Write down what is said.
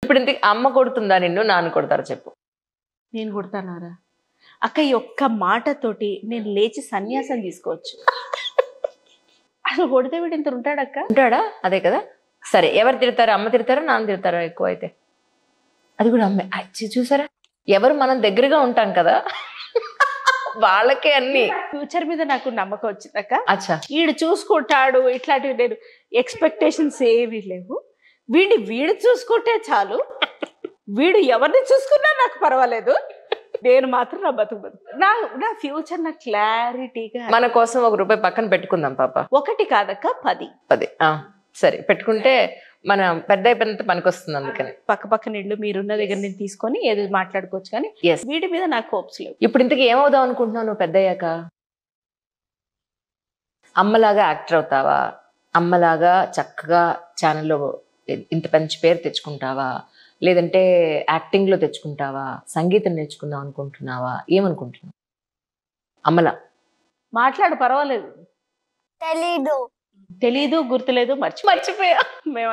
ఇప్పుడు ఇంతకీ అమ్మ కొడుతుందా నిన్ను, నాన్న కొడతారా చెప్పు? నేను కొడతానారా అక్క? ఈ ఒక్క మాటతోటి నేను లేచి సన్యాసం తీసుకోవచ్చు. అసలు కొడితే వీడు ఇంత ఉంటాడక్క? ఉంటాడా? అదే కదా. సరే, ఎవరు తిడతారా? అమ్మ తిడతారా, నాన్న తిడతారా ఎక్కువ? అయితే అది కూడా అమ్మే. చూసారా, ఎవరు మనం దగ్గరగా ఉంటాం కదా వాళ్ళకే అన్ని. ఫ్యూచర్ మీద నాకు నమ్మకం వచ్చిందక్క. అచ్చా, వీడు చూసుకుంటాడు ఇట్లాంటివి, నేను ఎక్స్పెక్టేషన్స్ ఏవి లేవు. వీడు చూసుకుంటే చాలు, వీడు ఎవరిని చూసుకున్నా నాకు పర్వాలేదు. నేను మాత్రం నా బతుకు నా ఫ్యూచర్ నా క్లారిటీగా. మన కోసం ₹1 పక్కన పెట్టుకుందాం పాప. 1 కాదక్క, 10. సరే పెట్టుకుంటే మన పెద్ద అయిపోయినంత పనికొస్తుంది. అందుకని పక్కన ఇళ్ళు మీరున్న దగ్గర నేను తీసుకొని ఏదో మాట్లాడుకోవచ్చు, కానీ వీడి మీద నాకు హోప్స్ లేవు. ఇప్పుడు ఇంతకీ ఏమవుదాం అనుకుంటున్నావు నువ్వు పెద్ద అయ్యాక? అమ్మలాగా యాక్టర్ అవుతావా? అమ్మలాగా చక్కగా ఛానల్లో ఇంత మంచి పేరు తెచ్చుకుంటావా? లేదంటే యాక్టింగ్ లో తెచ్చుకుంటావా? సంగీతం నేర్చుకుందాం అనుకుంటున్నావా? ఏమనుకుంటున్నావు? అమ్మలా మాట్లాడు, పర్వాలేదు. తెలీదు, గుర్తులేదు, మర్చిపోయా. మేము